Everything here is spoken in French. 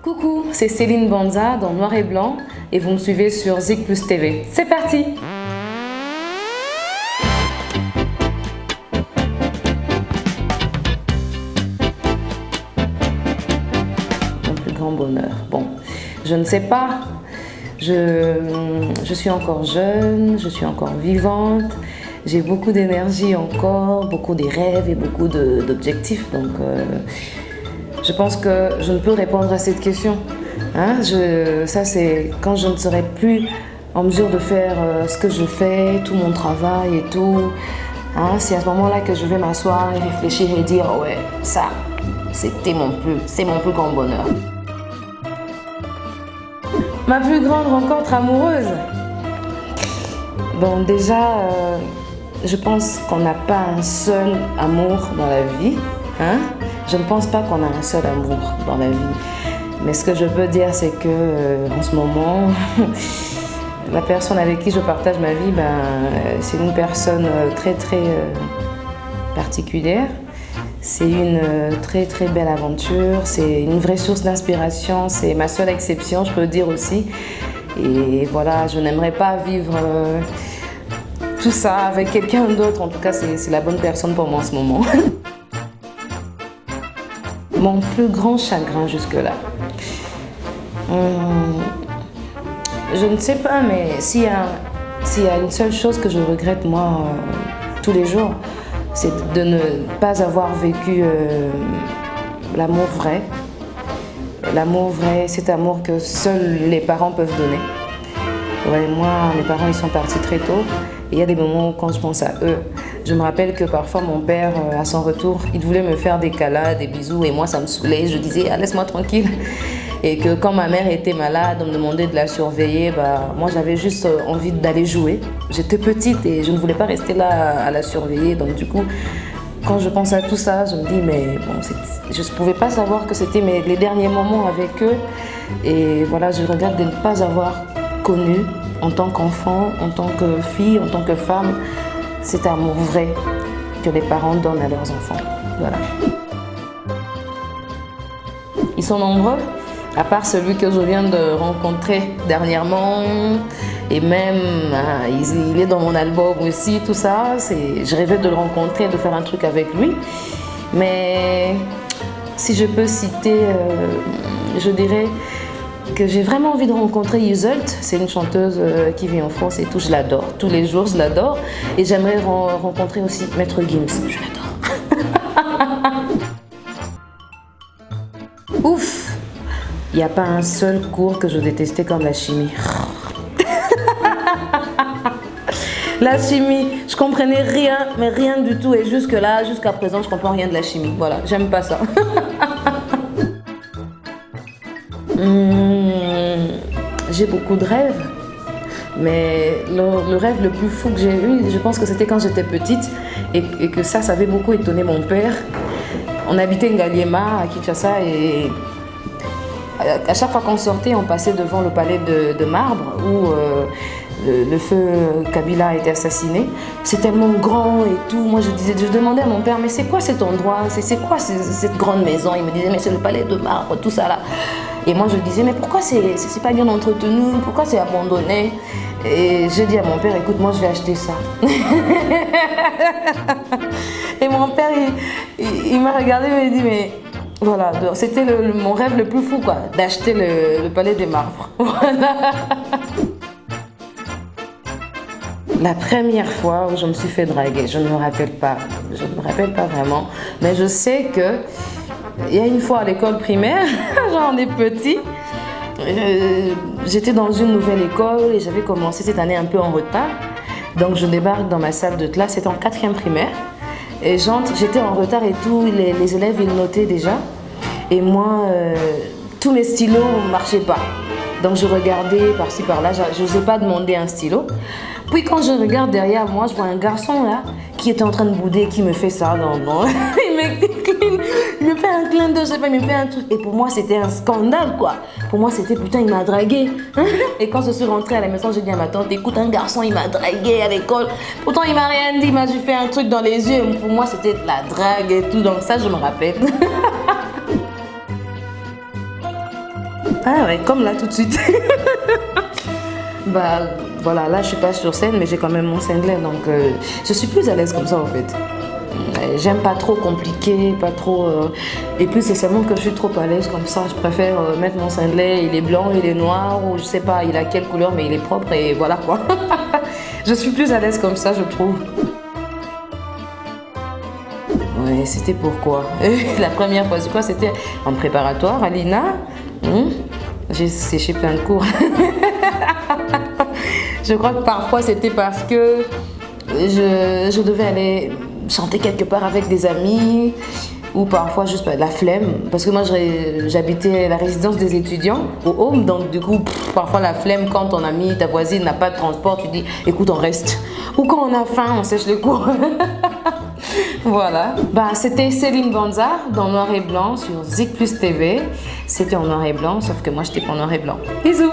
Coucou, c'est Céline Banza dans Noir et Blanc et vous me suivez sur Zik Plus TV. C'est parti! Mon plus grand bonheur. Bon, je ne sais pas. Je suis encore jeune, je suis encore vivante. J'ai beaucoup d'énergie encore, beaucoup de rêves et beaucoup d'objectifs. Donc, je pense que je ne peux répondre à cette question. Hein? Ça, c'est quand je ne serai plus en mesure de faire ce que je fais, tout mon travail et tout. Hein? C'est à ce moment-là que je vais m'asseoir et réfléchir et dire « Ouais, ça, c'est mon plus grand bonheur. » Ma plus grande rencontre amoureuse. Bon, déjà, je pense qu'on n'a pas un seul amour dans la vie. Hein? Je ne pense pas qu'on a un seul amour dans la vie. Mais ce que je peux dire, c'est que en ce moment, la personne avec qui je partage ma vie, c'est une personne très particulière. C'est une très belle aventure, c'est une vraie source d'inspiration, c'est ma seule exception, je peux le dire aussi. Et voilà, je n'aimerais pas vivre tout ça avec quelqu'un d'autre. En tout cas, c'est la bonne personne pour moi en ce moment. Mon plus grand chagrin jusque-là. Je ne sais pas, mais s'il y a une seule chose que je regrette moi tous les jours, c'est de ne pas avoir vécu l'amour vrai. L'amour vrai, cet amour que seuls les parents peuvent donner. Ouais, moi, mes parents, ils sont partis très tôt. Et il y a des moments où, quand je pense à eux, je me rappelle que parfois mon père, à son retour, il voulait me faire des câlins, des bisous. Et moi, ça me saoulait. Je disais, ah, laisse-moi tranquille. Et que quand ma mère était malade, on me demandait de la surveiller. Moi, j'avais juste envie d'aller jouer. J'étais petite et je ne voulais pas rester là à la surveiller. Donc du coup, quand je pense à tout ça, je me dis, mais bon, je ne pouvais pas savoir que c'était les derniers moments avec eux. Et voilà, je regrette de ne pas avoir connu, en tant qu'enfant, en tant que fille, en tant que femme, cet amour vrai que les parents donnent à leurs enfants. Voilà. Ils sont nombreux. À part celui que je viens de rencontrer dernièrement, et même il est dans mon album aussi, tout ça. Je rêvais de le rencontrer, de faire un truc avec lui. Mais si je peux citer, je dirais que j'ai vraiment envie de rencontrer Yuzelt. C'est une chanteuse qui vit en France et tout, je l'adore. Tous les jours, je l'adore. Et j'aimerais rencontrer aussi Maître Gims, je l'adore. Ouf! Il n'y a pas un seul cours que je détestais comme la chimie. La chimie, je comprenais rien, mais rien du tout. Et jusqu'à présent, je comprends rien de la chimie. Voilà, j'aime pas ça. J'ai beaucoup de rêves. Mais le rêve le plus fou que j'ai eu, je pense que c'était quand j'étais petite. Et que ça avait beaucoup étonné mon père. On habitait Ngaliema à Kinshasa et à chaque fois qu'on sortait, on passait devant le palais de marbre où le feu Kabila a été assassiné. C'est tellement grand et tout. Moi, je demandais à mon père, mais c'est quoi cet endroit? C'est quoi cette grande maison? Il me disait, mais c'est le palais de marbre, tout ça là. Et moi, je disais, mais pourquoi c'est pas bien entretenu? Pourquoi c'est abandonné? Et j'ai dit à mon père, écoute, moi, je vais acheter ça. Et mon père, il m'a regardé et m'a dit, mais... Voilà, c'était mon rêve le plus fou, quoi, d'acheter le palais des marbres. Voilà. La première fois où je me suis fait draguer, je ne me rappelle pas vraiment, mais je sais que il y a une fois à l'école primaire, genre on est petit, j'étais dans une nouvelle école et j'avais commencé cette année un peu en retard, donc je débarque dans ma salle de classe, c'était en 4e primaire. Et j'étais en retard et tout, les élèves ils notaient déjà. Et moi, tous mes stylos ne marchaient pas. Donc je regardais par-ci par-là, je n'osais pas demander un stylo. Puis quand je regarde derrière moi, je vois un garçon là qui était en train de bouder, qui me fait ça. Il me fait un clin d'œil, je sais pas, il me fait un truc. Et pour moi, c'était un scandale, quoi. Pour moi, c'était putain, il m'a dragué. Et quand je suis rentrée à la maison, j'ai dit à ma tante, écoute, un garçon, il m'a dragué à l'école. Pourtant, il m'a rien dit, il m'a juste fait un truc dans les yeux. Pour moi, c'était de la drague et tout. Donc ça, je me rappelle. Ah ouais, comme là tout de suite. Bah voilà, là je suis pas sur scène mais j'ai quand même mon cinglet donc je suis plus à l'aise comme ça en fait. J'aime pas trop compliqué, pas trop... Et puis c'est seulement que je suis trop à l'aise comme ça. Je préfère mettre mon cinglet, il est blanc, il est noir ou je sais pas, il a quelle couleur mais il est propre et voilà quoi. Je suis plus à l'aise comme ça je trouve. Ouais, c'était pourquoi? La première fois, c'est quoi? C'était en préparatoire à l'INA. J'ai séché plein de cours. Je crois que parfois c'était parce que je devais aller chanter quelque part avec des amis ou parfois juste la flemme. Parce que moi j'habitais la résidence des étudiants au home, donc du coup parfois la flemme quand ton ami, ta voisine n'a pas de transport, tu dis écoute on reste. Ou quand on a faim, on sèche le cours. Voilà. Bah, c'était Céline Banza dans Noir et Blanc sur Zik Plus TV. C'était en noir et blanc, sauf que moi j'étais pas en noir et blanc. Bisous.